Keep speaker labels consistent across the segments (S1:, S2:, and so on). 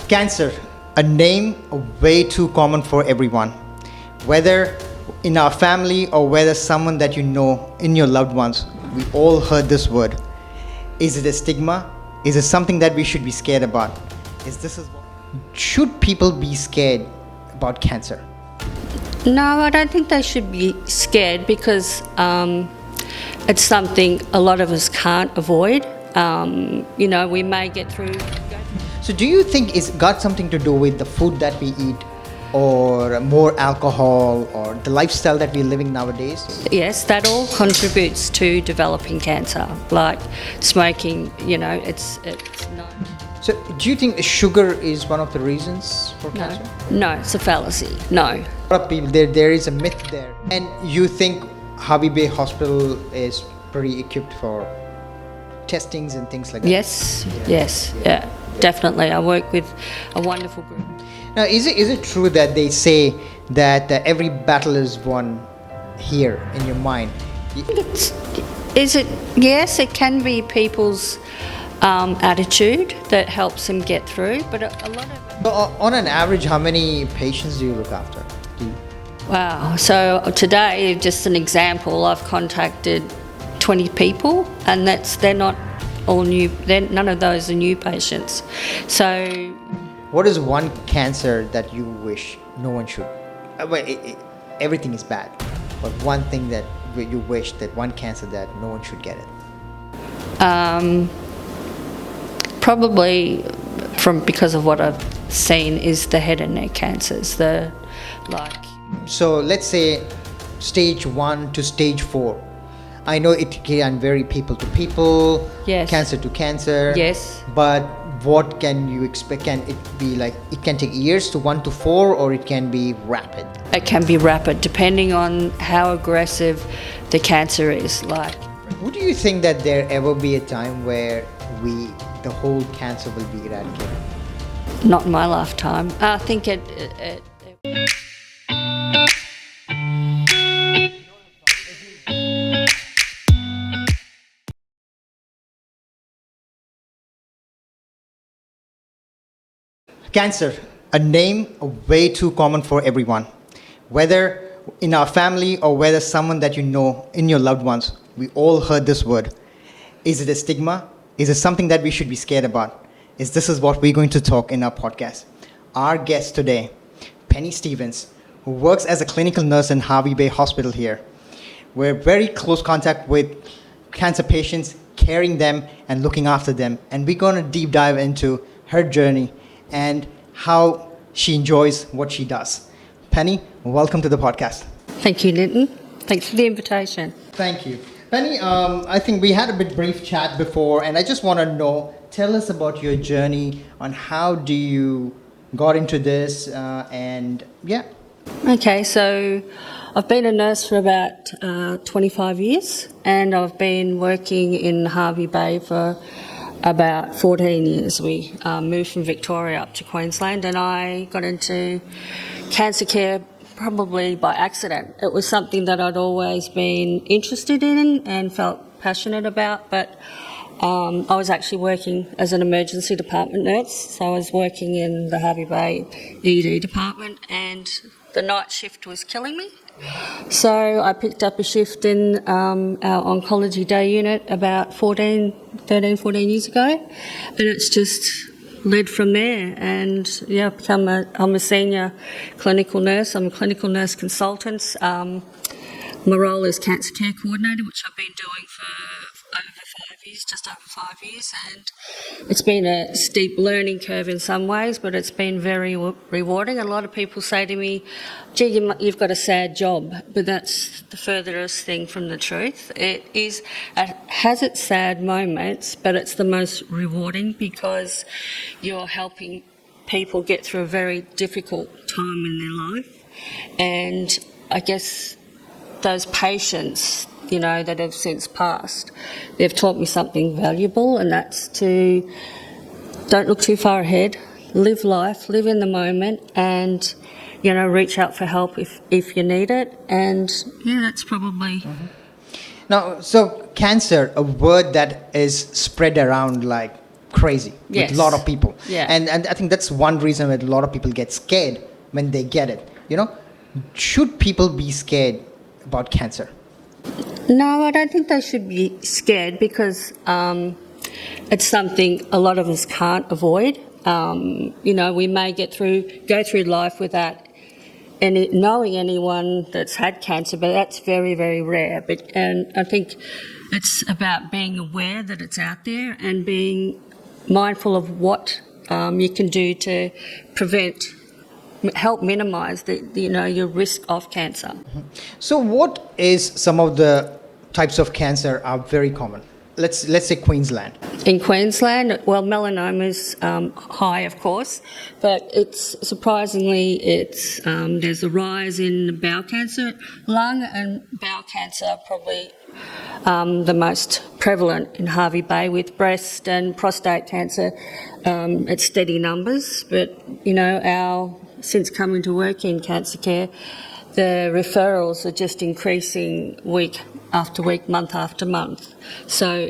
S1: Cancer, a name way too common for everyone. Whether in our family or whether someone that you know in your loved ones, we all heard this word. Is it a stigma? Is it something that we should be scared about? Should people be scared about cancer?
S2: No, I don't think they should be scared because it's something a lot of us can't avoid. We may get through.
S1: So do you think it's got something to do with the food that we eat or more alcohol or the lifestyle that we're living nowadays?
S2: Yes, that all contributes to developing cancer, like smoking, it's not.
S1: So do you think sugar is one of the reasons for cancer?
S2: No, it's a fallacy, no.
S1: A lot of people, there is a myth there. And you think Hervey Bay Hospital is pretty equipped for testings and things like that?
S2: Yes, definitely. I work with a wonderful group.
S1: Now, is it true that they say that every battle is won here in your mind?
S2: Yes, it can be people's attitude that helps them get through, but a lot of...
S1: So on an average, how many patients do you look after?
S2: Wow, so today, just an example, I've contacted 20 people, and they're not all new, none of those are new patients. So...
S1: What is one cancer that you wish no one should? Everything is bad, but one thing that you wish that one cancer that no one should get it?
S2: Probably because of what I've seen is the head and neck cancers.
S1: So let's say stage 1 to stage 4. I know it can vary people to people,
S2: yes.
S1: Cancer to cancer.
S2: Yes.
S1: But what can you expect? Can it be like, it can take years to 1 to 4, or it can be rapid?
S2: It can be rapid depending on how aggressive the cancer is.
S1: Would you think that there ever be a time where the whole cancer will be eradicated?
S2: Not in my lifetime. I think it
S1: Cancer, a name way too common for everyone. Whether in our family or whether someone that you know in your loved ones, we all heard this word. Is it a stigma? Is it something that we should be scared about? This is what we're going to talk in our podcast. Our guest today, Penny Stevens, who works as a clinical nurse in Hervey Bay Hospital here. We're very close contact with cancer patients, caring them and looking after them. And we're going to deep dive into her journey and how she enjoys what she does. Penny, welcome to the podcast.
S2: Thank you, Linton. Thanks for the invitation.
S1: Thank you. Penny, I think we had a brief chat before, and I just want to know, tell us about your journey on how do you got into this, and yeah.
S2: Okay, so I've been a nurse for about 25 years, and I've been working in Hervey Bay for about 14 years. We moved from Victoria up to Queensland, and I got into cancer care probably by accident. It was something that I'd always been interested in and felt passionate about, but I was actually working as an emergency department nurse, so I was working in the Hervey Bay ED department, and the night shift was killing me. So I picked up a shift in our oncology day unit about 13, 14 years ago, and it's just led from there. And yeah, I'm a senior clinical nurse. I'm a clinical nurse consultant. My role is cancer care coordinator, which I've been doing for just over 5 years, and it's been a steep learning curve in some ways, but it's been very rewarding. A lot of people say to me, gee, you've got a sad job, but that's the furthest thing from the truth. It has its sad moments, but it's the most rewarding because you're helping people get through a very difficult time in their life. And I guess those patients, that have since passed, they've taught me something valuable, and that's to don't look too far ahead, live life, live in the moment, and, reach out for help if you need it. And, yeah, that's probably...
S1: Now, so cancer, a word that is spread around like crazy
S2: Yes.
S1: with a lot of people.
S2: Yeah.
S1: And I think that's one reason that a lot of people get scared when they get it. Should people be scared about cancer?
S2: No, I don't think they should be scared because it's something a lot of us can't avoid. We may go through life without knowing anyone that's had cancer, but that's very, very rare. And I think it's about being aware that it's out there and being mindful of what you can do to help minimise your risk of cancer.
S1: So what is some of the types of cancer are very common? Let's say Queensland.
S2: In Queensland, well, melanoma is high, of course, but it's surprisingly there's a rise in bowel cancer. Lung and bowel cancer are probably the most prevalent in Hervey Bay, with breast and prostate cancer at steady numbers. But since coming to work in cancer care, the referrals are just increasing week after week, month after month. So,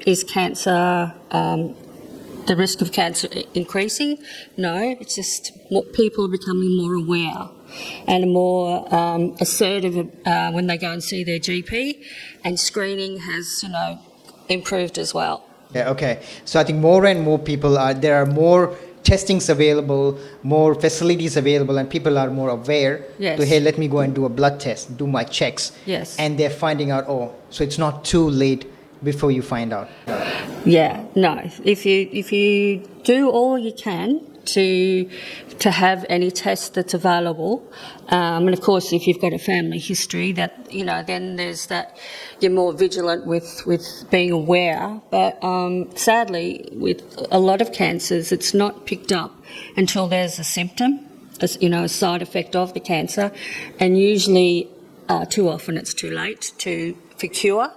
S2: is cancer, the risk of cancer increasing? No, it's just people are becoming more aware and more assertive when they go and see their GP, and screening has, improved as well.
S1: Yeah, okay. So I think more and more there are more testings available, more facilities available, and people are more aware.
S2: Yes.
S1: Hey, let me go and do a blood test, do my checks.
S2: Yes.
S1: And they're finding out, so it's not too late before you find out.
S2: Yeah, no. If you do all you can to have any test that's available, and of course if you've got a family history, that then there's that, you're more vigilant with being aware. But sadly, with a lot of cancers, it's not picked up until there's a symptom, a side effect of the cancer, and usually too often it's too late for cure.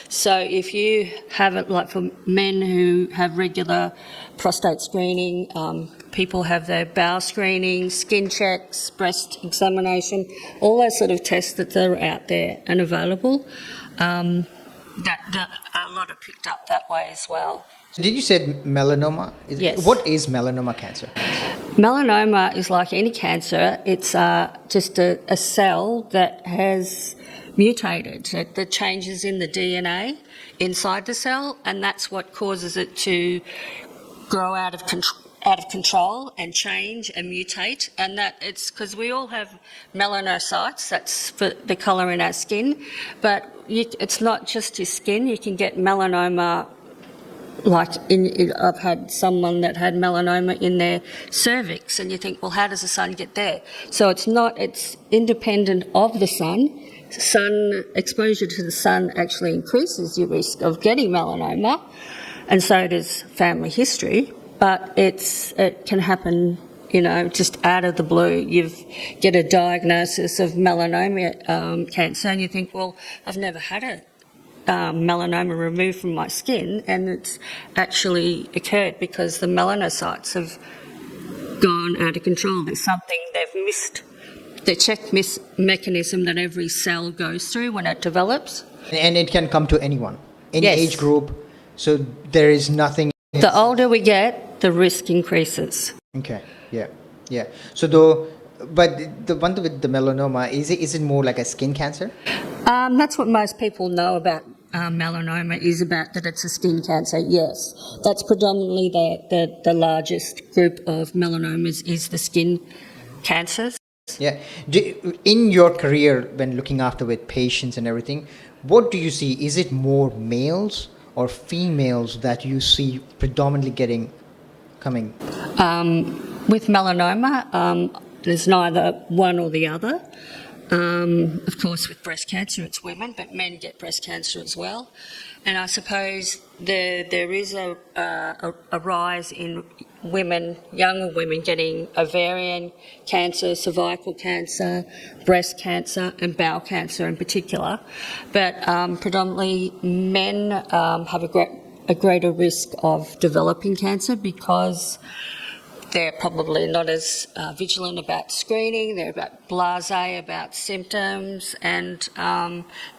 S2: So if you have it, like for men who have regular prostate screening, people have their bowel screening, skin checks, breast examination, all those sort of tests that are out there and available, that a lot are picked up that way as well.
S1: So did you say melanoma?
S2: Yes.
S1: What is melanoma cancer?
S2: Melanoma is like any cancer. It's just a cell that has mutated, the changes in the DNA inside the cell, and that's what causes it to grow out of control and change and mutate. And that it's because we all have melanocytes, that's for the colour in our skin, but it's not just your skin. You can get melanoma, I've had someone that had melanoma in their cervix, and you think, well, how does the sun get there? So it's independent of the sun. Exposure to the sun actually increases your risk of getting melanoma, and so does family history. But it can happen, just out of the blue. You get a diagnosis of melanoma cancer, and you think, well, I've never had a melanoma removed from my skin, and it's actually occurred because the melanocytes have gone out of control. There's something they've missed. The check mechanism that every cell goes through when it develops.
S1: And it can come to anyone, any
S2: Yes.
S1: age group. So there is nothing.
S2: The older we get, the risk increases.
S1: Okay. Yeah. So but the one with the melanoma, is it more like a skin cancer?
S2: That's what most people know about melanoma, is about that it's a skin cancer. Yes, that's predominantly the largest group of melanomas is the skin cancers.
S1: Yeah. In your career, when looking after with patients and everything, what do you see? Is it more males or females that you see predominantly coming?
S2: With melanoma, there's neither one or the other. Of course, with breast cancer, it's women, but men get breast cancer as well. And I suppose there is a rise in younger women getting ovarian cancer, cervical cancer, breast cancer, and bowel cancer in particular. But predominantly men have a greater risk of developing cancer because they're probably not as vigilant about screening. They're about blasé about symptoms, and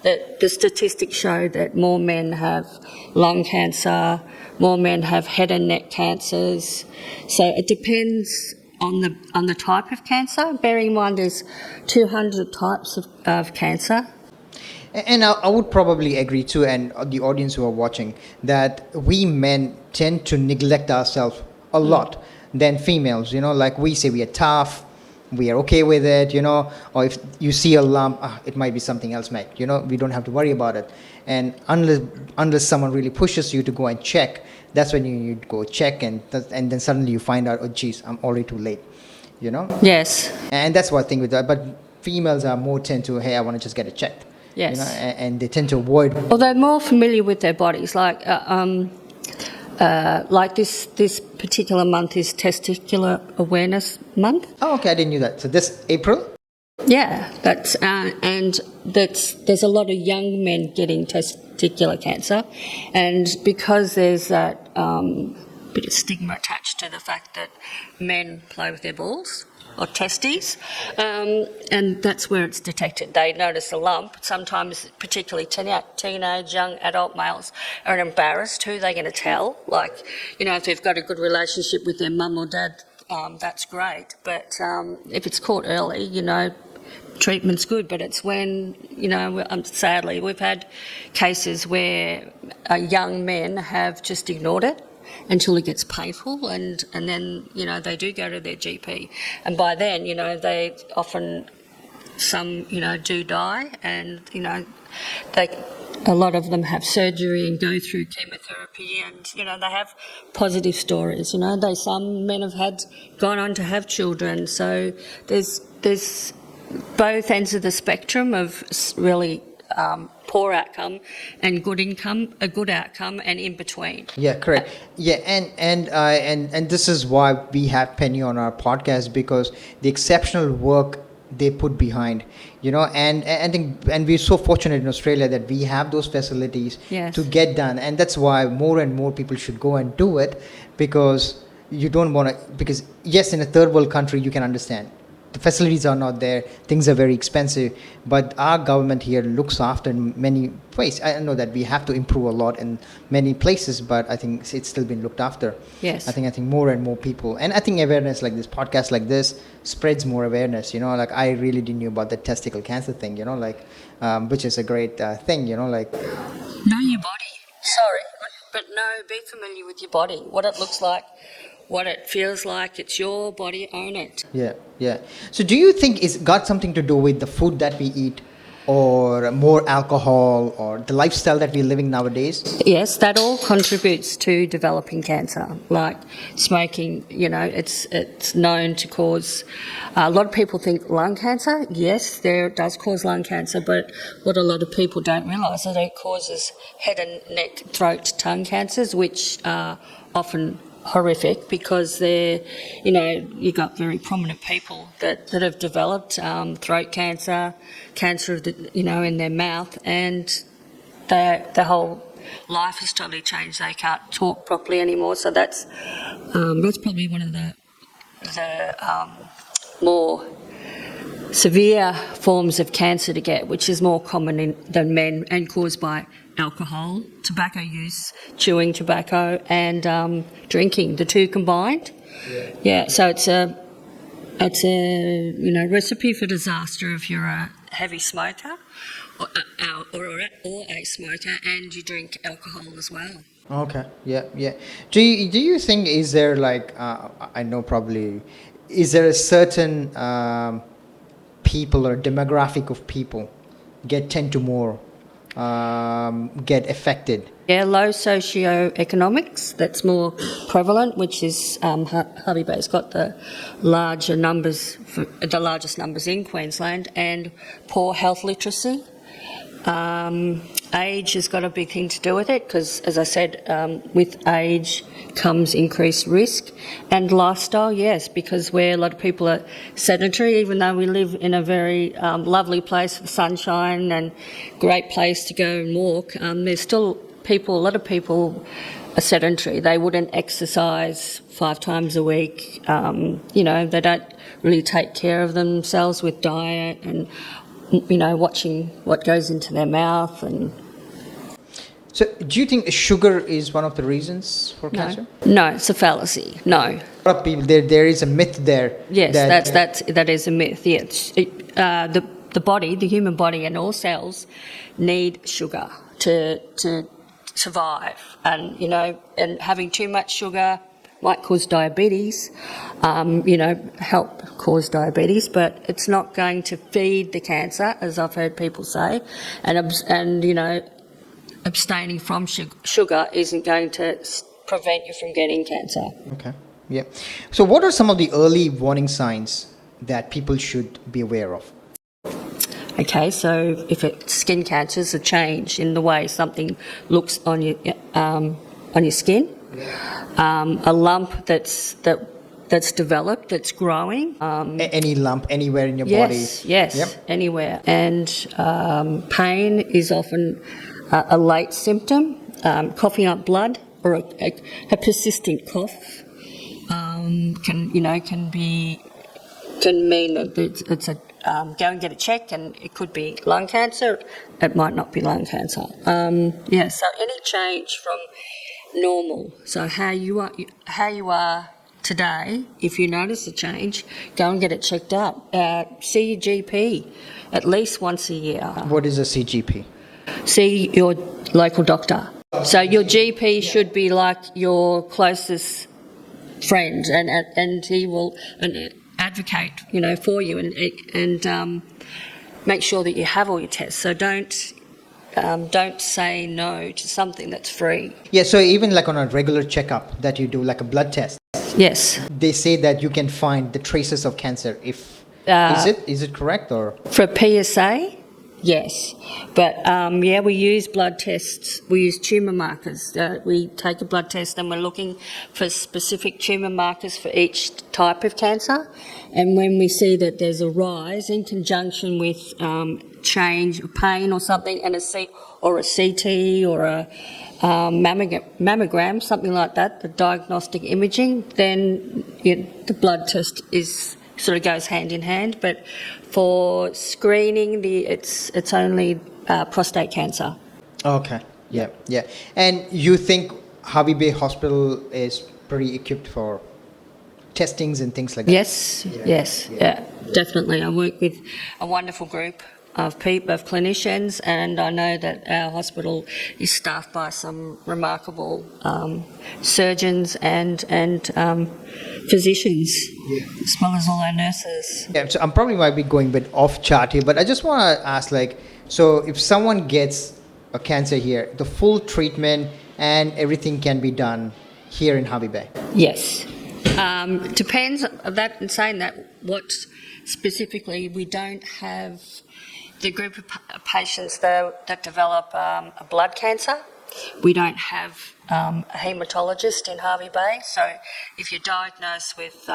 S2: the statistics show that more men have lung cancer, more men have head and neck cancers. So it depends on the type of cancer. Bearing in mind there's 200 types of cancer.
S1: And I would probably agree too, and the audience who are watching, that we men tend to neglect ourselves a lot than females. You know, like we say we are tough, we are okay with it, you know, or if you see a lump, it might be something else, mate. You know, we don't have to worry about it. And unless someone really pushes you to go and check, that's when you go check, and then suddenly you find out, oh, geez, I'm already too late. You know.
S2: Yes.
S1: And that's what I think with that. But females are more tend to, hey, I want to just get it checked.
S2: Yes.
S1: You know, and they tend to avoid.
S2: Well, they're more familiar with their bodies. Like this particular month is Testicular Awareness Month.
S1: Oh, okay, I didn't know that. So this April?
S2: Yeah, there's a lot of young men getting testicular cancer, and because there's that bit of stigma attached to the fact that men play with their balls or testes, and that's where it's detected. They notice a lump. Sometimes, particularly teenage, young adult males are embarrassed. Who they're going to tell? Like, you know, if they've got a good relationship with their mum or dad, that's great. But if it's caught early, you know, treatment's good. But it's when, you know, sadly, we've had cases where young men have just ignored it until it gets painful, and then, you know, they do go to their GP, and by then, you know, they often, some, you know, do die, and, you know, a lot of them have surgery and go through chemotherapy, and, you know, they have positive stories. You know, some men have gone on to have children. So there's both ends of the spectrum of really poor outcome and good outcome, and in between.
S1: Yeah, correct. Yeah, and this is why we have Penny on our podcast, because the exceptional work they put behind, you know, and we're so fortunate in Australia that we have those facilities.
S2: Yes.
S1: To get done, and that's why more and more people should go and do it, because you don't want to, because yes, in a third world country you can understand the facilities are not there, things are very expensive, but our government here looks after in many ways. I know that we have to improve a lot in many places, but I think it's still been looked after.
S2: Yes.
S1: I think more and more people, and I think awareness like this podcast like this spreads more awareness, you know, like I really didn't know about the testicle cancer thing, you know, like which is a great thing, you know, like
S2: know your body. But be familiar with your body, what it looks like, what it feels like. It's your body, own it.
S1: Yeah. So do you think it's got something to do with the food that we eat, or more alcohol, or the lifestyle that we're living nowadays?
S2: Yes, that all contributes to developing cancer. Like smoking, you know, it's known to cause, a lot of people think lung cancer. Yes, it does cause lung cancer, but what a lot of people don't realise is that it causes head and neck, throat, tongue cancers, which are often horrific, because they're, you know, you've got very prominent people that have developed throat cancer of the, you know, in their mouth, and their whole life has totally changed. They can't talk properly anymore. So that's probably one of the more severe forms of cancer to get, which is more common than men, and caused by alcohol, tobacco use, chewing tobacco, and drinking, the two combined. Yeah, so it's a you know, recipe for disaster if you're a heavy smoker or a smoker and you drink alcohol as well.
S1: Okay. Yeah. Do you think, is there like I know probably, is there a certain people or demographic of people tend to more get affected?
S2: Yeah, low socioeconomics, that's more prevalent, which is Hervey Bay's got the largest numbers in Queensland, and poor health literacy. Age has got a big thing to do with it, because, as I said, with age comes increased risk, and lifestyle, yes, because where a lot of people are sedentary, even though we live in a very lovely place with sunshine and great place to go and walk, there's still a lot of people are sedentary. They wouldn't exercise 5 times a week. They don't really take care of themselves with diet and, watching what goes into their mouth. And
S1: So, do you think sugar is one of the reasons for cancer?
S2: no, it's a fallacy. No.
S1: A lot of people, there is a myth there.
S2: Yes, that is a myth. Yes, the body, the human body, and all cells need sugar to survive, and and having too much sugar might cause diabetes. Help cause diabetes, but it's not going to feed the cancer, as I've heard people say, and abstaining from sugar isn't going to prevent you from getting cancer.
S1: Okay. Yeah. So, what are some of the early warning signs that people should be aware of?
S2: Okay, so if it's skin cancer, it's a change in the way something looks on your skin, a lump that's developed, that's growing.
S1: Any lump anywhere in your body?
S2: Yes,
S1: Yep.
S2: anywhere. And pain is often a late symptom. Coughing up blood or a persistent cough can mean that it's a go and get a check, and it could be lung cancer. It might not be lung cancer. So any change from normal. So how you are today, if you notice a change, go and get it checked out. See your GP at least once a year.
S1: What is a CGP?
S2: See your local doctor. So your GP should be like your closest friend, and he will advocate, for you and make sure that you have all your tests. So don't say no to something that's free.
S1: Yeah. So even like on a regular checkup that you do, like a blood test.
S2: Yes.
S1: They say that you can find the traces of cancer. Is it correct or?
S2: For PSA, yes, but we use blood tests. We use tumour markers. We take a blood test and we're looking for specific tumour markers for each type of cancer. And when we see that there's a rise in conjunction with change, pain or something, and a CT or a mammogram, something like that, the diagnostic imaging, then the blood test sort of goes hand in hand. But for screening, it's only prostate cancer.
S1: Okay. Yeah. Yeah. And you think Hervey Bay Hospital is pretty equipped for testings and things like that?
S2: Yes, definitely. I work with a wonderful group of clinicians, and I know that our hospital is staffed by some remarkable surgeons and physicians, as well as all our nurses.
S1: Yeah, so I'm probably might be going a bit off chart here, but I just want to ask, so if someone gets a cancer here, the full treatment and everything can be done here in Hervey Bay?
S2: Yes. Depends that in saying that what specifically we don't have the group of patients that develop a blood cancer. We don't have a haematologist in Hervey Bay, so if you're diagnosed with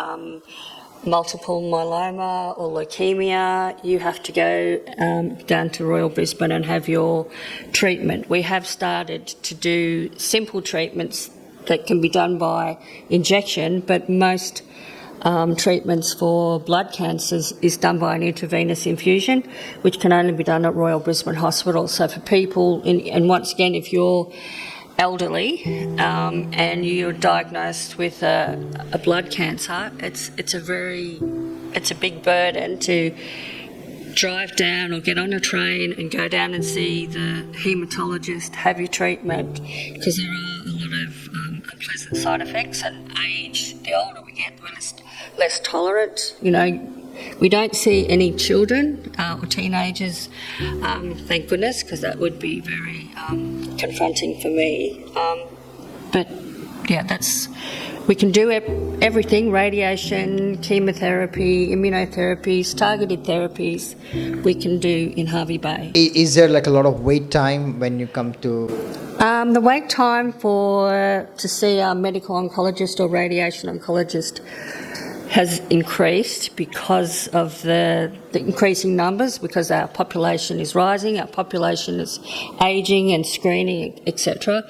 S2: multiple myeloma or leukemia, you have to go down to Royal Brisbane and have your treatment. We have started to do simple treatments that can be done by injection, but most treatments for blood cancers is done by an intravenous infusion, which can only be done at Royal Brisbane Hospital. So for people, and once again, if you're elderly and you're diagnosed with a blood cancer, it's a big burden to drive down or get on a train and go down and see the haematologist, have your treatment, because there are a lot of unpleasant side effects, and age, the older we get, we're less tolerant. We don't see any children or teenagers, thank goodness, because that would be very confronting for me. But yeah, we can do everything: radiation, chemotherapy, immunotherapies, targeted therapies. We can do in Hervey Bay.
S1: Is there a lot of wait time when you come to?
S2: The wait time to see a medical oncologist or radiation oncologist has increased because of the increasing numbers, because our population is rising, our population is ageing and screening, etc.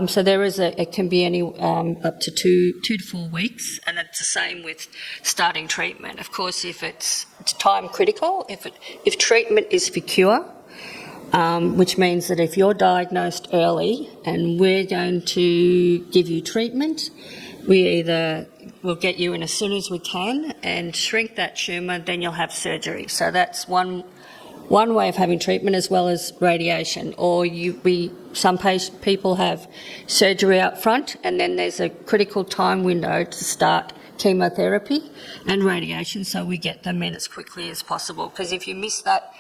S2: So it can be up to two to 4 weeks, and it's the same with starting treatment. Of course, if it's time critical, if treatment is for cure, which means that if you're diagnosed early and we're going to give you treatment, we'll get you in as soon as we can and shrink that tumour, then you'll have surgery. So that's one way of having treatment, as well as radiation. Or some people have surgery up front, and then there's a critical time window to start chemotherapy and radiation, so we get them in as quickly as possible. Because if you miss that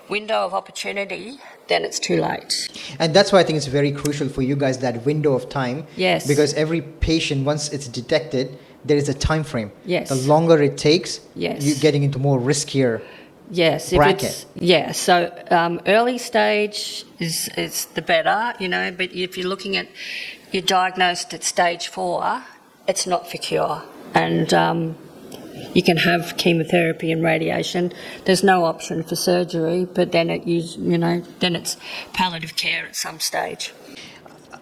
S2: window of opportunity, then it's too late.
S1: And that's why I think it's very crucial for you guys, that window of time.
S2: Yes.
S1: Because every patient, once it's detected, there is a time frame.
S2: Yes.
S1: The longer it takes,
S2: Yes.
S1: you're getting into more riskier bracket.
S2: So early stage is the better, but if you're looking at, you're diagnosed at stage 4, it's not for cure. And you can have chemotherapy and radiation. There's no option for surgery, but then it's palliative care at some stage.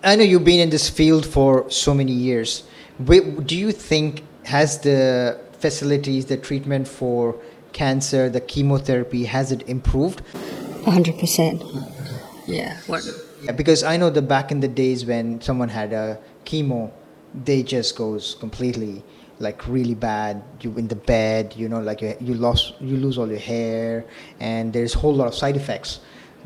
S1: I know you've been in this field for so many years. Do you think, has the facilities, the treatment for cancer, the chemotherapy, has it improved?
S2: 100%. Yeah.
S1: Because I know that back in the days when someone had a chemo, they just goes completely really bad. You in the bed, you lose all your hair, and there's a whole lot of side effects.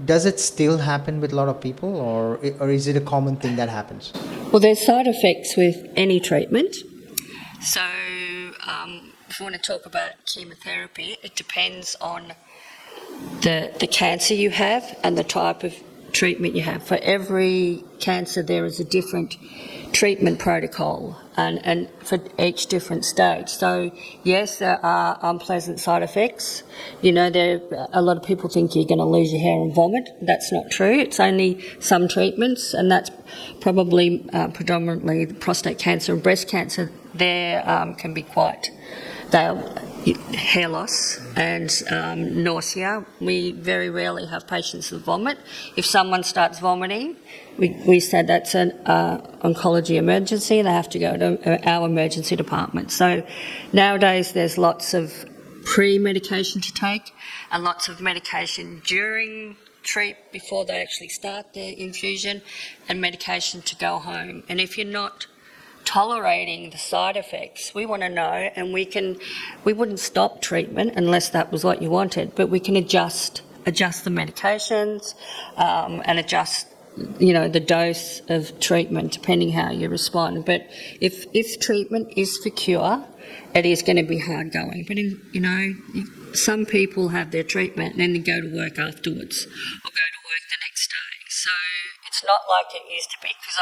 S1: Does it still happen with a lot of people, or is it a common thing that happens?
S2: Well, there's side effects with any treatment. So if you want to talk about chemotherapy, it depends on the cancer you have and the type of treatment you have. For every cancer, there is a different treatment protocol and for each different stage. So yes, there are unpleasant side effects. A lot of people think you're going to lose your hair and vomit. That's not true. It's only some treatments, and that's probably predominantly prostate cancer and breast cancer. There can be hair loss and nausea. We very rarely have patients that vomit. If someone starts vomiting, we said that's an oncology emergency. They have to go to our emergency department. So nowadays there's lots of pre-medication to take and lots of medication during treat before they actually start their infusion, and medication to go home. And if you're not tolerating the side effects, we want to know, and we wouldn't stop treatment unless that was what you wanted, but we can adjust the medications and adjust the dose of treatment depending how you respond. But if treatment is for cure, it is going to be hard going. But some people have their treatment and then they go to work afterwards or go to work the next day. So it's not like it used to be, because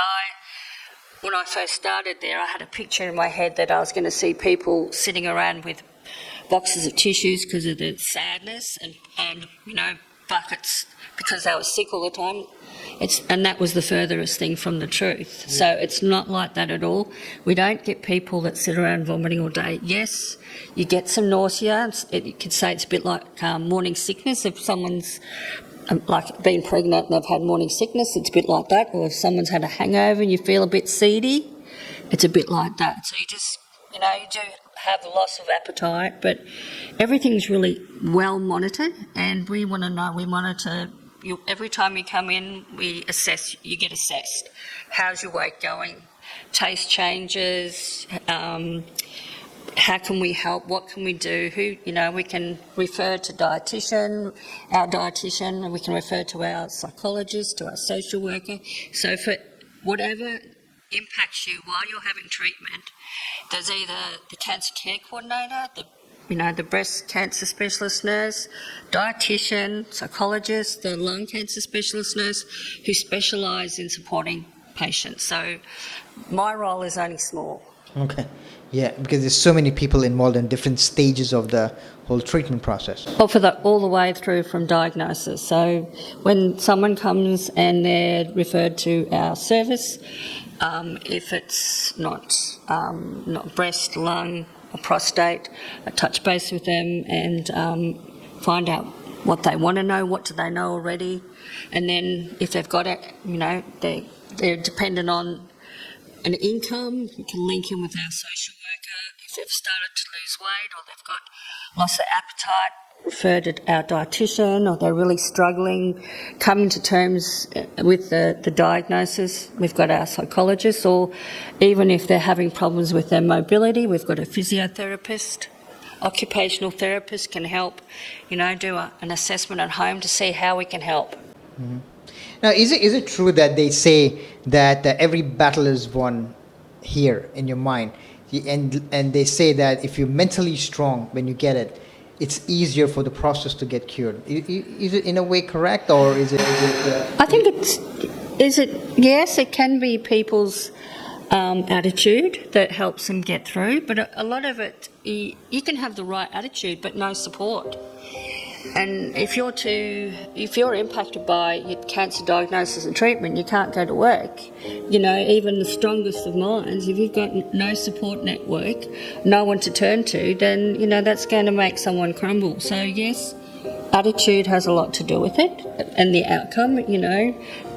S2: when I first started there, I had a picture in my head that I was going to see people sitting around with boxes of tissues because of the sadness and buckets because they were sick all the time. And that was the furthest thing from the truth. Yeah. So it's not like that at all. We don't get people that sit around vomiting all day. Yes, you get some nausea. You could say it's a bit like morning sickness. If someone's been pregnant and they've had morning sickness, it's a bit like that. Or if someone's had a hangover and you feel a bit seedy, it's a bit like that. So you just, you do have a loss of appetite, but everything's really well monitored, and we want to know, we monitor you every time you come in. We assess, you get assessed. How's your weight going? Taste changes. How can we help? What can we do? We can refer to our dietitian, and we can refer to our psychologist, to our social worker. So for whatever impacts you while you're having treatment, there's either the cancer care coordinator, the breast cancer specialist nurse, dietitian, psychologist, the lung cancer specialist nurse, who specialise in supporting patients. So my role is only small.
S1: Okay. Yeah, because there's so many people involved in different stages of the whole treatment process.
S2: Well, all the way through from diagnosis. So when someone comes and they're referred to our service, if it's not breast, lung, a prostate, touch base with them and find out what they want to know, what do they know already, and then if they've got it, they're dependent on an income, we can link in with our social worker. If they've started to lose weight or they've got loss of appetite, refer to our dietitian, or they're really struggling, coming to terms with the diagnosis, we've got our psychologist, or even if they're having problems with their mobility, we've got a physiotherapist. Occupational therapist can help, do an assessment at home to see how we can help.
S1: Mm-hmm. Now, is it true that they say that every battle is won here in your mind, and they say that if you're mentally strong when you get it, it's easier for the process to get cured? Is it in a way correct, or is it?
S2: I think yes, it can be people's attitude that helps them get through, but a lot of it, you can have the right attitude but no support. And if you're impacted by your cancer diagnosis and treatment, you can't go to work. Even the strongest of minds, if you've got no support network, no one to turn to, then, that's going to make someone crumble. So, yes, attitude has a lot to do with it, and the outcome,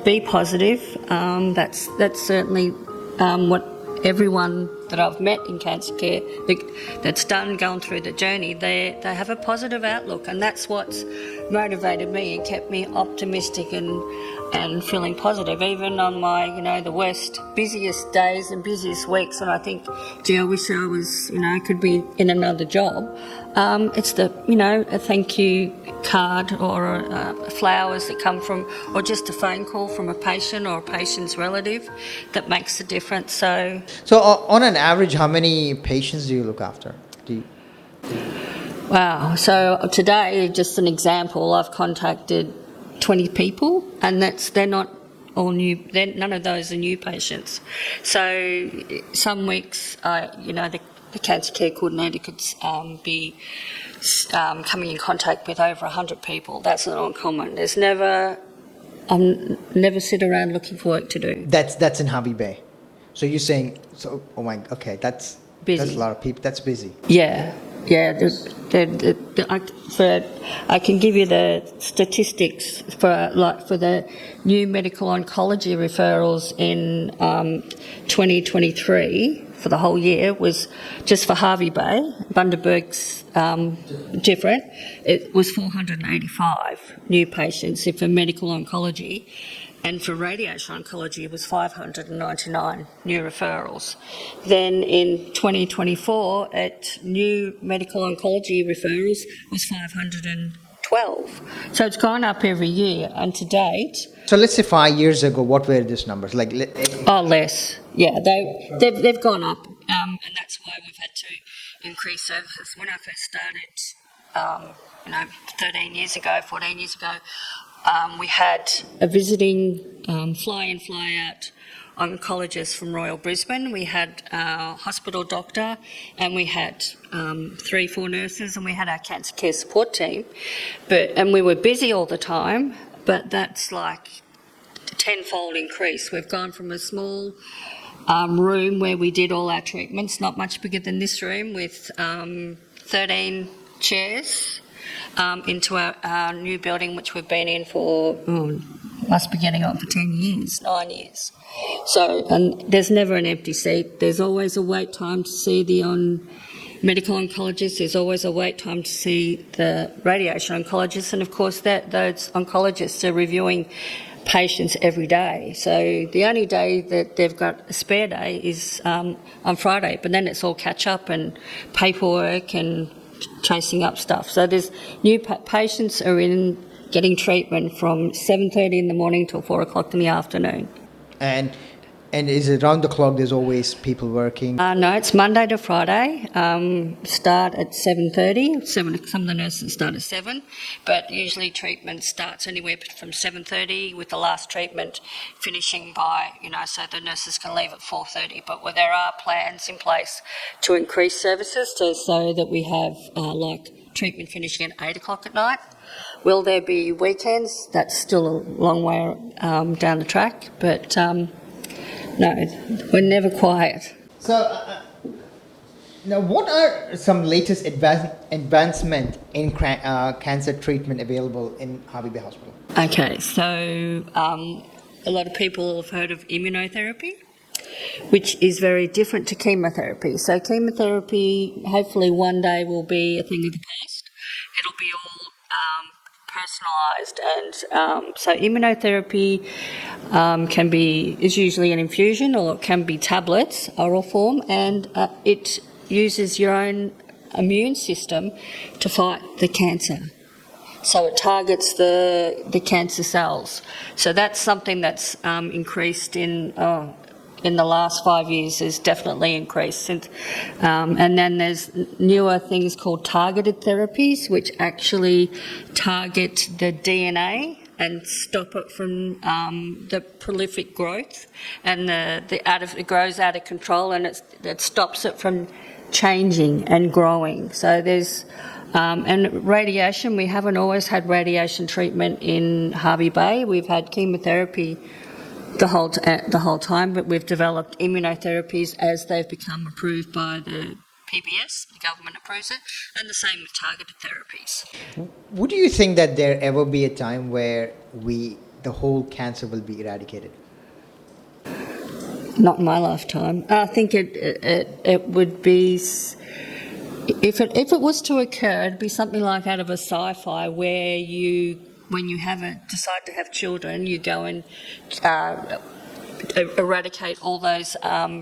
S2: be positive. That's certainly what everyone that I've met in cancer care that's going through the journey, they have a positive outlook, and that's what's motivated me and kept me optimistic and feeling positive, even on my, the worst, busiest days and busiest weeks, and I think, gee, I wish I was, could be in another job. It's a thank you card or flowers that come from, or just a phone call from a patient or a patient's relative that makes a difference. So
S1: on an average, how many patients do you look after?
S2: Wow. So today, just an example, I've contacted 20 people, and they're not all new. None of those are new patients. So some weeks, the cancer care coordinator could be coming in contact with over 100 people. That's not uncommon. Never sit around looking for work to do.
S1: That's in Hervey Bay. So you're saying, okay, that's
S2: busy.
S1: That's a lot of people. That's busy.
S2: Yeah. I can give you the statistics for the new medical oncology referrals in 2023 for the whole year was just for Hervey Bay. Bundaberg's different. It was 485 new patients for medical oncology. And for radiation oncology, it was 599 new referrals. Then in 2024, new medical oncology referrals was 512. So it's gone up every year, and to date.
S1: So let's say 5 years ago, what were these numbers?
S2: Less. Yeah, they've gone up, and that's why we've had to increase services. When I first started, 14 years ago, we had a visiting fly-in, fly-out oncologist from Royal Brisbane. We had our hospital doctor, and we had 3-4 nurses, and we had our cancer care support team. And we were busy all the time, but that's like a tenfold increase. We've gone from a small room where we did all our treatments, not much bigger than this room, with 13 chairs, into our new building, which we've been in for, must be getting on for 9 years. So, and there's never an empty seat. There's always a wait time to see the medical oncologist. There's always a wait time to see the radiation oncologist. And of course, those oncologists are reviewing patients every day. So the only day that they've got a spare day is on Friday, but then it's all catch up and paperwork and chasing up stuff. So there's new patients are in getting treatment from 7:30 in the morning till 4 o'clock in the afternoon.
S1: And is it around the clock? There's always people working.
S2: No, it's Monday to Friday. Start at 7:30. Some of the nurses start at 7, but usually treatment starts anywhere from 7:30, with the last treatment finishing by, so the nurses can leave at 4:30. But there are plans in place to increase services so that we have treatment finishing at 8 o'clock at night. Will there be weekends? That's still a long way down the track, but no, we're never quiet.
S1: So Now, what are some latest advancement in cancer treatment available in Hervey Bay Hospital?
S2: Okay, so a lot of people have heard of immunotherapy, which is very different to chemotherapy. So chemotherapy, hopefully one day, will be a thing of the past. It'll be all personalised, and so immunotherapy is usually an infusion, or it can be tablets, oral form, and it uses your own immune system to fight the cancer. So it targets the cancer cells. So that's something that's increased in the last 5 years. Has definitely increased since. And then there's newer things called targeted therapies, which actually target the DNA and stop it from the prolific growth, and it grows out of control, and it stops it from changing and growing. So there's and radiation. We haven't always had radiation treatment in Hervey Bay. We've had chemotherapy the whole time, but we've developed immunotherapies as they've become approved by the PBS. The government approves it, and the same with targeted therapies.
S1: Would you think that there ever be a time where the whole cancer will be eradicated?
S2: Not in my lifetime. I think it would be, if it was to occur, it'd be something like out of a sci-fi, where when you decide to have children, you go and eradicate all those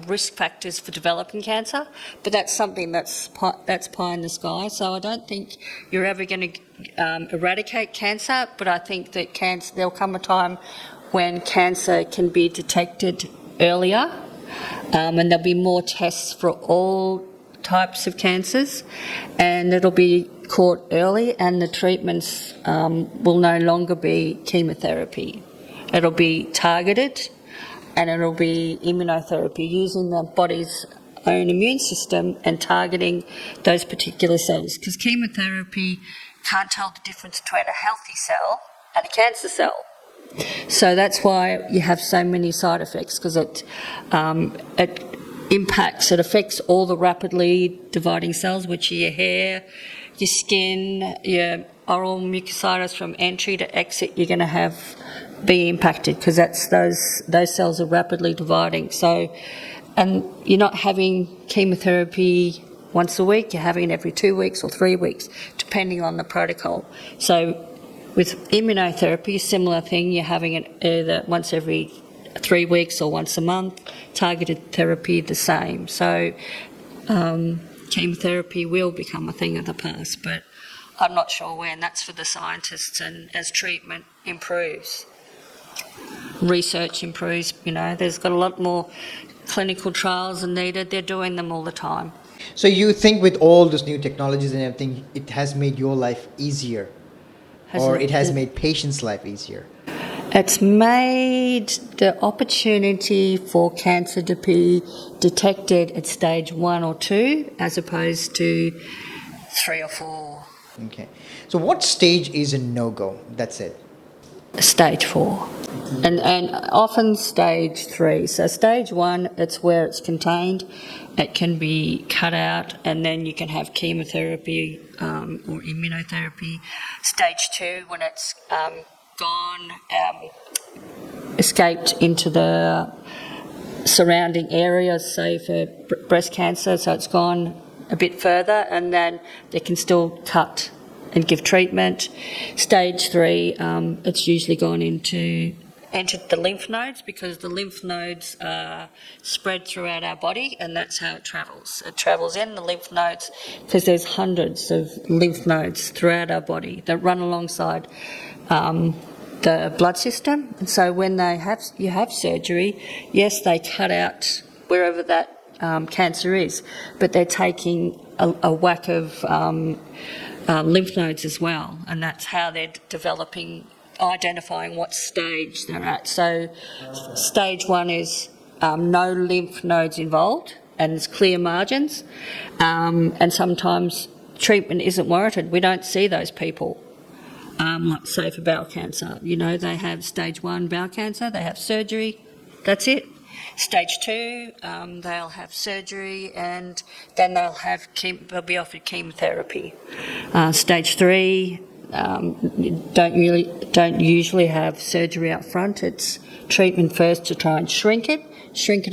S2: risk factors for developing cancer. But that's something that's pie in the sky. So I don't think you're ever going to eradicate cancer. But I think that there'll come a time when cancer can be detected earlier, and there'll be more tests for all types of cancers, and it'll be caught early, and the treatments will no longer be chemotherapy. It'll be targeted, and it'll be immunotherapy, using the body's own immune system and targeting those particular cells, because chemotherapy can't tell the difference between a healthy cell and a cancer cell. So that's why you have so many side effects, because it affects all the rapidly dividing cells, which are your hair, your skin, your oral mucositis. From entry to exit, you're going to be impacted, because those cells are rapidly dividing. So, and you're not having chemotherapy once a week, you're having it every 2 weeks or 3 weeks, depending on the protocol. So with immunotherapy, similar thing, you're having it either once every 3 weeks or once a month. Targeted therapy, the same. So chemotherapy will become a thing of the past, but I'm not sure when. That's for the scientists, and as treatment improves, research improves, there's got a lot more clinical trials are needed. They're doing them all the time.
S1: So you think with all these new technologies and everything, it has made your life easier, it has made patients' life easier?
S2: It's made the opportunity for cancer to be detected at stage 1 or 2, as opposed to 3 or 4.
S1: Okay. So what stage is a no-go? That's it.
S2: Stage 4. And often stage 3. So stage 1, it's where it's contained. It can be cut out, and then you can have chemotherapy or immunotherapy. Stage 2, when it's gone, escaped into the surrounding areas, say for breast cancer, so it's gone a bit further, and then they can still cut and give treatment. Stage 3, it's usually gone entered the lymph nodes, because the lymph nodes are spread throughout our body, and that's how it travels. It travels in the lymph nodes, because there's hundreds of lymph nodes throughout our body that run alongside the blood system. And so when you have surgery, yes, they cut out wherever that cancer is, but they're taking a whack of lymph nodes as well, and that's how they're identifying what stage they're at. So stage 1 is no lymph nodes involved, and there's clear margins, and sometimes treatment isn't warranted. We don't see those people. Like say for bowel cancer, they have stage 1 bowel cancer, they have surgery, that's it. Stage 2, they'll have surgery, and then they'll be offered chemotherapy. Stage 3, don't usually have surgery up front. It's treatment first to try and shrink it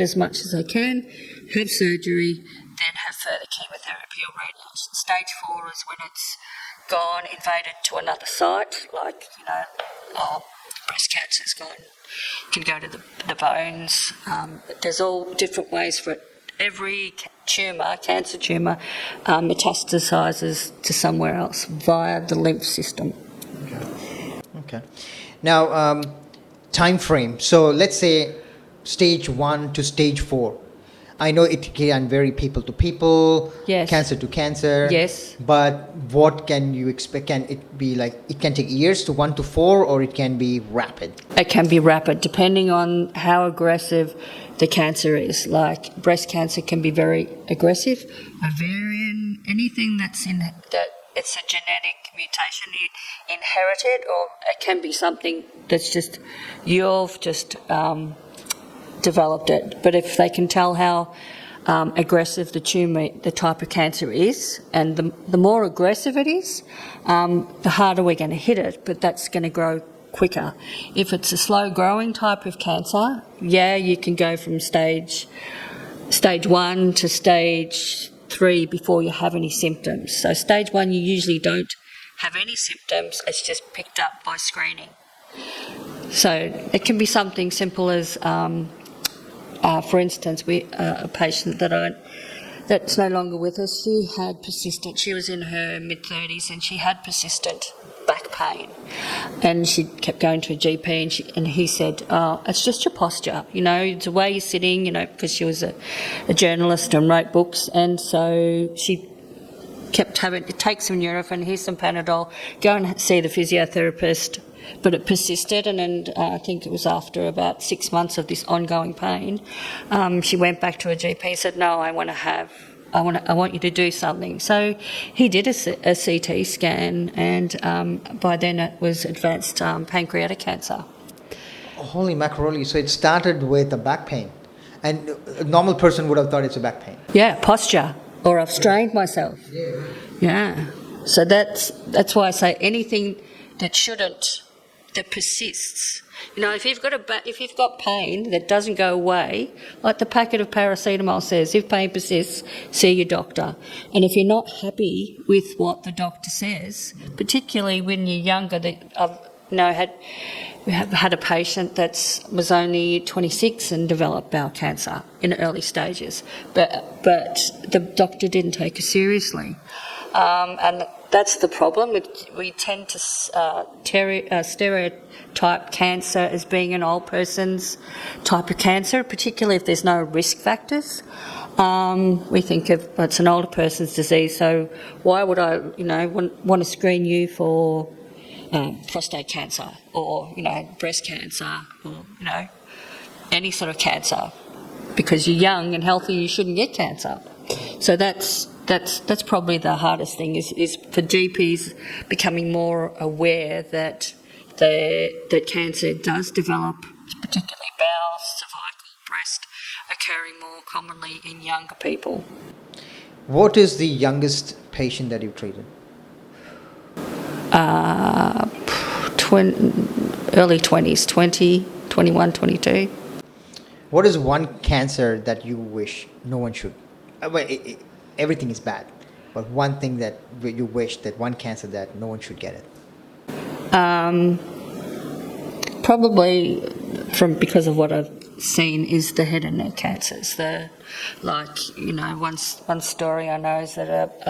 S2: as much as they can, have surgery, then have further chemotherapy or radiation. Stage 4 is when it's gone, invaded to another site, like, breast cancer's gone, can go to the bones. There's all different ways for it. Every cancer tumour, metastasises to somewhere else via the lymph system.
S1: Okay. Now, time frame. So let's say stage 1 to stage 4. I know it can vary people to people,
S2: yes.
S1: Cancer to cancer.
S2: Yes.
S1: But what can you expect? Can it be like, it can take years to 1 to 4, or it can be rapid?
S2: It can be rapid, depending on how aggressive the cancer is. Like breast cancer can be very aggressive. Ovarian, anything that it's a genetic mutation, you inherit it, or it can be something that's just, you've just developed it. But if they can tell how aggressive the tumour, the type of cancer is, and the more aggressive it is, the harder we're going to hit it, but that's going to grow quicker. If it's a slow growing type of cancer, you can go from stage 1 to stage 3 before you have any symptoms. So stage 1 you usually don't have any symptoms, it's just picked up by screening. So it can be something simple as, for instance, a patient that's no longer with us, she was in her mid-30s and she had persistent back pain, and she kept going to a GP, and he said, it's just your posture, it's the way you're sitting, because she was a journalist and wrote books, and so she kept having to take some Nurofen, here's some Panadol, go and see the physiotherapist. But it persisted, and then I think it was after about 6 months of this ongoing pain, she went back to her GP and said, no, I want you to do something. So he did a CT scan, and by then it was advanced pancreatic cancer.
S1: Holy macaroni. So it started with a back pain. And a normal person would have thought it's a back pain.
S2: Yeah, posture. Or I've strained myself. Yeah. So that's why I say anything that persists. If you've got pain that doesn't go away, like the packet of paracetamol says, if pain persists, see your doctor. And if you're not happy with what the doctor says, particularly when you're younger, we have had a patient that was only 26 and developed bowel cancer in early stages, but the doctor didn't take her seriously. And that's the problem. We tend to stereotype cancer as being an old person's type of cancer, particularly if there's no risk factors. We think it's an older person's disease, so why would I, want to screen you for prostate cancer or, breast cancer or, any sort of cancer? Because you're young and healthy, you shouldn't get cancer. So that's probably the hardest thing is for GPs becoming more aware that cancer does develop, particularly bowel, cervical, breast, occurring more commonly in younger people.
S1: What is the youngest patient that you've treated?
S2: Early 20s, 20, 21, 22.
S1: What is one cancer that you wish no one should? Everything is bad, but one thing that you wish, that one cancer that no one should get it?
S2: Probably because of what I've seen is the head and neck cancers. One story I know is that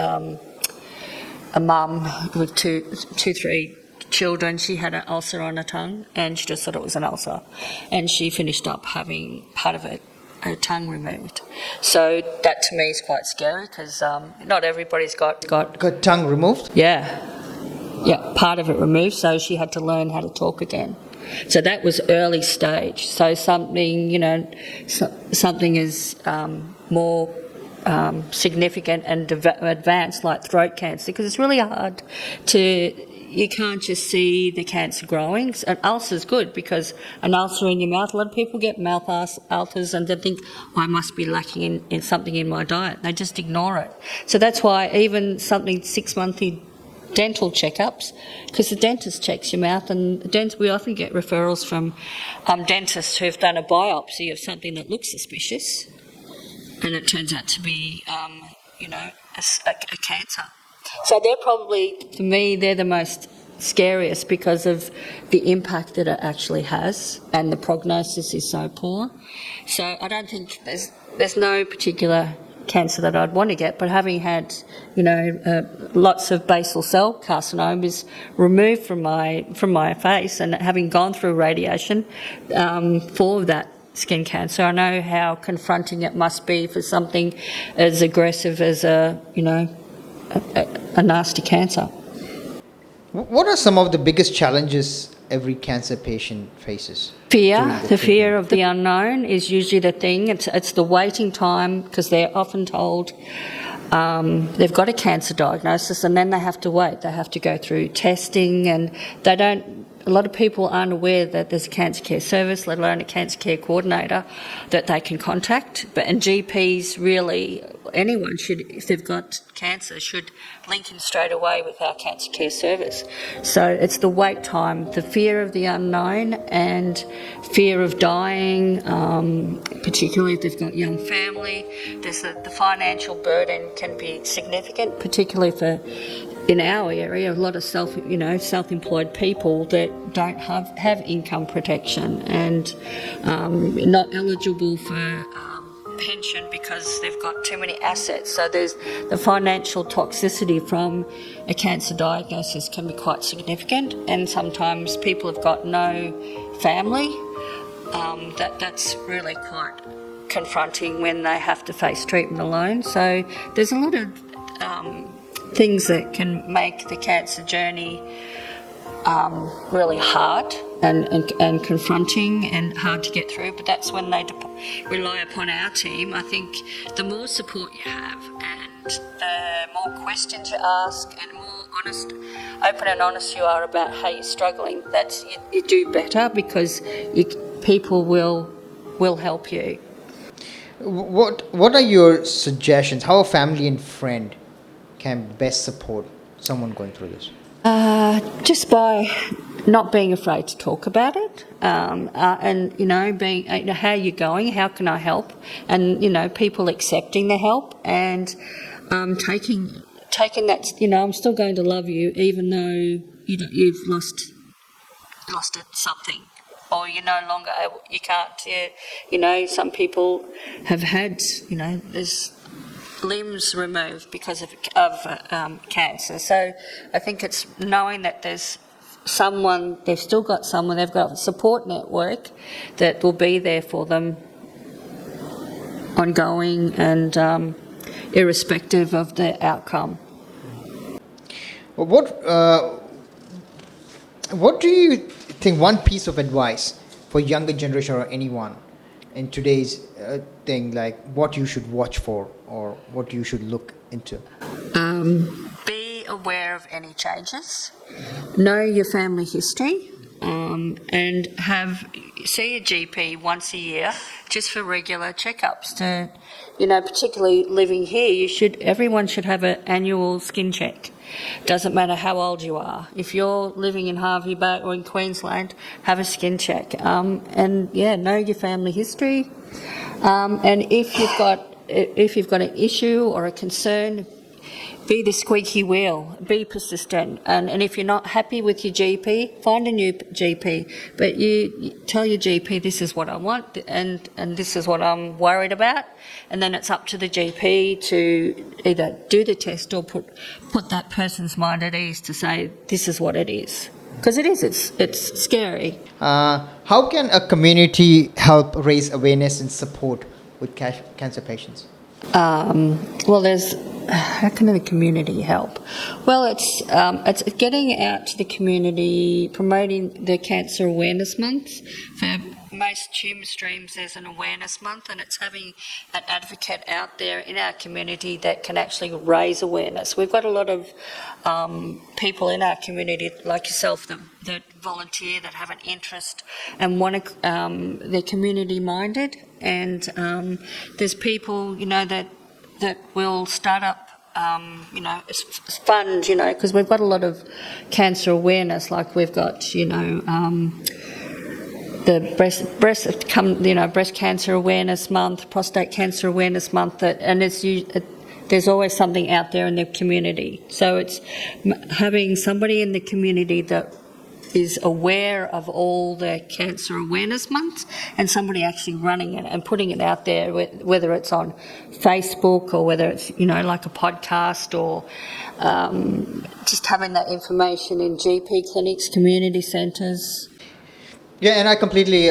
S2: a mum with three children, she had an ulcer on her tongue, and she just thought it was an ulcer, and she finished up having part of her tongue removed. So that to me is quite scary, because not everybody's got
S1: tongue removed?
S2: Yeah, part of it removed, so she had to learn how to talk again. So that was early stage. So something is more significant and advanced, like throat cancer, because it's really hard you can't just see the cancer growing. An ulcer is good because an ulcer in your mouth, a lot of people get mouth ulcers and they think, oh, I must be lacking in something in my diet. They just ignore it. So that's why even something 6-monthly dental checkups, because the dentist checks your mouth, and we often get referrals from dentists who've done a biopsy of something that looks suspicious, and it turns out to be, a cancer. So they're probably, for me, they're the most scariest because of the impact that it actually has, and the prognosis is so poor. So I don't think there's no particular cancer that I'd want to get, but having had, lots of basal cell carcinomas removed from my face, and having gone through radiation for that skin cancer, I know how confronting it must be for something as aggressive as a nasty cancer.
S1: What are some of the biggest challenges every cancer patient faces?
S2: The fear of the unknown is usually the thing. It's the waiting time, because they're often told they've got a cancer diagnosis and then they have to wait. They have to go through testing, and a lot of people aren't aware that there's a cancer care service, let alone a cancer care coordinator that they can contact. And GPs really, anyone should, if they've got cancer, should link in straight away with our cancer care service. So it's the wait time, the fear of the unknown, and fear of dying, particularly if they've got young family. There's the financial burden can be significant, particularly for, in our area, a lot of self-employed people that don't have income protection and not eligible for pension because they've got too many assets. So there's the financial toxicity from a cancer diagnosis can be quite significant, and sometimes people have got no family. That's really quite confronting when they have to face treatment alone. So there's a lot of things that can make the cancer journey really hard and confronting and hard to get through, but that's when they rely upon our team. I think the more support you have and the more questions you ask and more open and honest you are about how you're struggling, you do better, because people will help you.
S1: What are your suggestions? How a family and friend can best support someone going through this?
S2: Just by not being afraid to talk about it, and being how are you going, how can I help, and people accepting the help and taking that. I'm still going to love you even though you've lost something, or you're no longer able. You can't. Some people have had there's limbs removed because of cancer. So I think it's knowing that there's someone, they've still got someone, they've got a support network that will be there for them ongoing and irrespective of the outcome.
S1: What do you think, one piece of advice for younger generation or anyone in today's thing, like what you should watch for or what you should look into?
S2: Be aware of any changes. Know your family history, and see a GP once a year just for regular checkups. To, particularly living here, everyone should have an annual skin check. Doesn't matter how old you are. If you're living in Hervey Bay or in Queensland, have a skin check. Know your family history. And if you've got an issue or a concern, be the squeaky wheel, be persistent. And if you're not happy with your GP, find a new GP. But you tell your GP, this is what I want and this is what I'm worried about. And then it's up to the GP to either do the test or put that person's mind at ease to say, this is what it is. Because it's scary.
S1: How can a community help raise awareness and support with cancer patients?
S2: Well, there's how can the community help? Well, it's getting out to the community, promoting the Cancer Awareness Month. For most tumour streams, there's an awareness month, and it's having an advocate out there in our community that can actually raise awareness. We've got a lot of people in our community, like yourself, that volunteer, that have an interest and want to, they're community minded, and there's people, that will start up, funds, because we've got a lot of cancer awareness, like we've got, the breast cancer awareness month, prostate cancer awareness month, and there's always something out there in the community. So it's having somebody in the community that is aware of all the cancer awareness months, and somebody actually running it and putting it out there, whether it's on Facebook or whether it's, like a podcast, or just having that information in GP clinics, community centres.
S1: Yeah, and I completely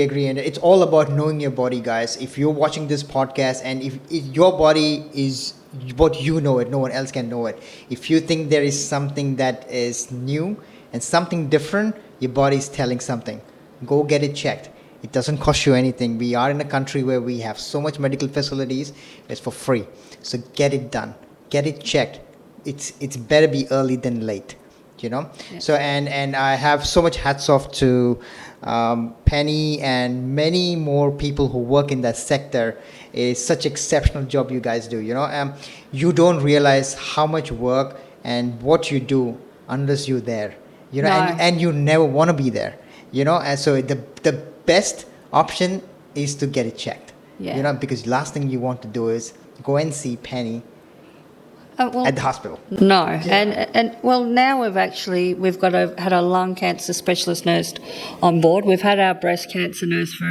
S1: agree, and it's all about knowing your body, guys. If you're watching this podcast, and if your body is what you know it, no one else can know it. If you think there is something that is new and something different, your body is telling something. Go get it checked. It doesn't cost you anything. We are in a country where we have so much medical facilities. It's for free. So get it done. Get it checked. It's better be early than late. Yeah. So and I have so much hats off to Penny and many more people who work in that sector. It's such exceptional job you guys do. You don't realize how much work and what you do unless you're there.
S2: No.
S1: And you never want to be there. And so the best option is to get it checked.
S2: Yeah.
S1: Because last thing you want to do is go and see Penny at the hospital.
S2: No, and now we've had a lung cancer specialist nurse on board. We've had our breast cancer nurse for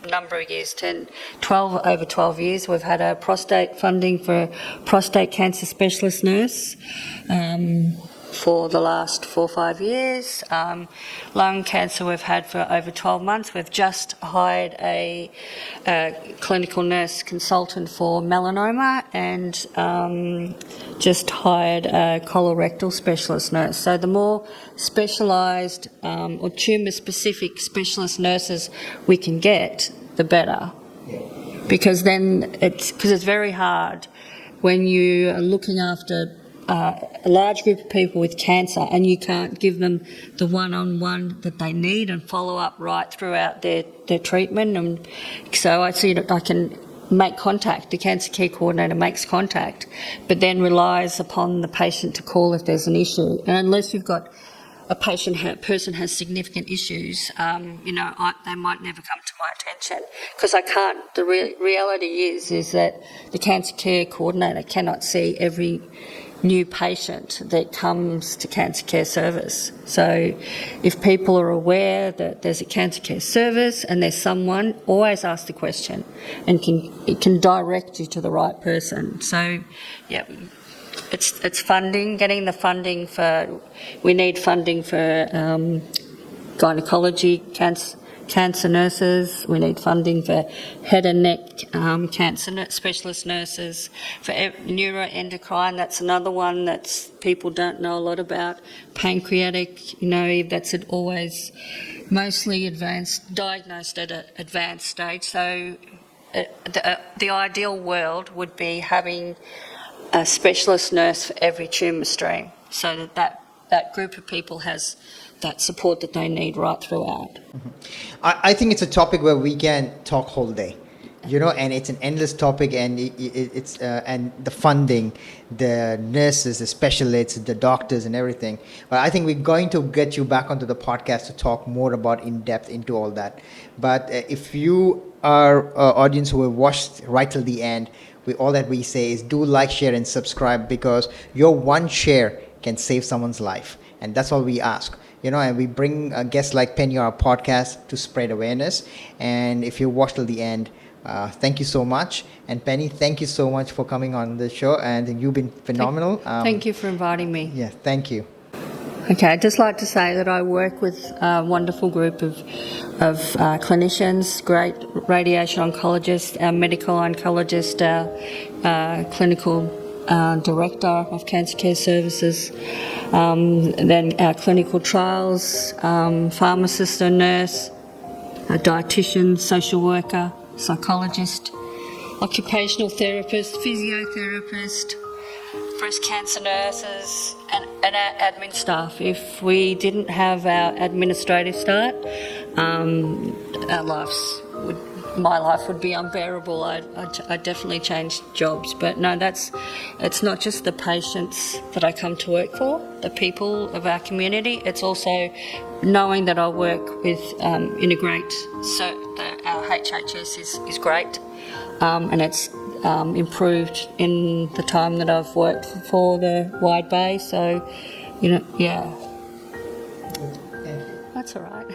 S2: a number of years, over 12 years. We've had our prostate funding for a prostate cancer specialist nurse for the last 4 or 5 years. Lung cancer we've had for over 12 months. We've just hired a clinical nurse consultant for melanoma, and just hired a colorectal specialist nurse. So the more specialised or tumour-specific specialist nurses we can get, the better. Because then it's very hard when you are looking after a large group of people with cancer and you can't give them the one-on-one that they need and follow up right throughout their treatment. And so I see that I can make contact. The cancer care coordinator makes contact, but then relies upon the patient to call if there's an issue. And unless you've got a person has significant issues, they might never come to my attention, because I can't. The reality is that the cancer care coordinator cannot see every new patient that comes to cancer care service. So if people are aware that there's a cancer care service and there's someone, always ask the question, and it can direct you to the right person. So yeah, it's funding, getting the funding we need funding for gynecology, cancer nurses. We need funding for head and neck cancer specialist nurses, for neuroendocrine. That's another one that people don't know a lot about. Pancreatic, that's always mostly diagnosed at an advanced stage. So the ideal world would be having a specialist nurse for every tumour stream, so that group of people has that support that they need right throughout.
S1: Mm-hmm. I think it's a topic where we can talk whole day, and it's an endless topic, and it's and the funding, the nurses, the specialists, the doctors, and everything. But I think we're going to get you back onto the podcast to talk more about in depth into all that. But if you are audience who have watched right till the end, all that we say is do like, share, and subscribe, because your one share can save someone's life, and that's all we ask. And we bring guests like Penny on our podcast to spread awareness. And if you watch till the end, thank you so much. And Penny, thank you so much for coming on the show, and you've been phenomenal.
S2: Thank you for inviting me.
S1: Yeah, thank you.
S2: Okay, I'd just like to say that I work with a wonderful group of clinicians, great radiation oncologists, our medical oncologist, our clinical Director of Cancer Care Services, then our clinical trials, pharmacist and nurse, a dietitian, social worker, psychologist, occupational therapist, physiotherapist, breast cancer nurses, and our admin staff. If we didn't have our administrative staff, my life would be unbearable. I'd definitely change jobs. But no, it's not just the patients that I come to work for, the people of our community. It's also knowing that I work with Integrate. So our HHS is great, and it's improved in the time that I've worked for the Wide Bay. So, yeah. That's all right.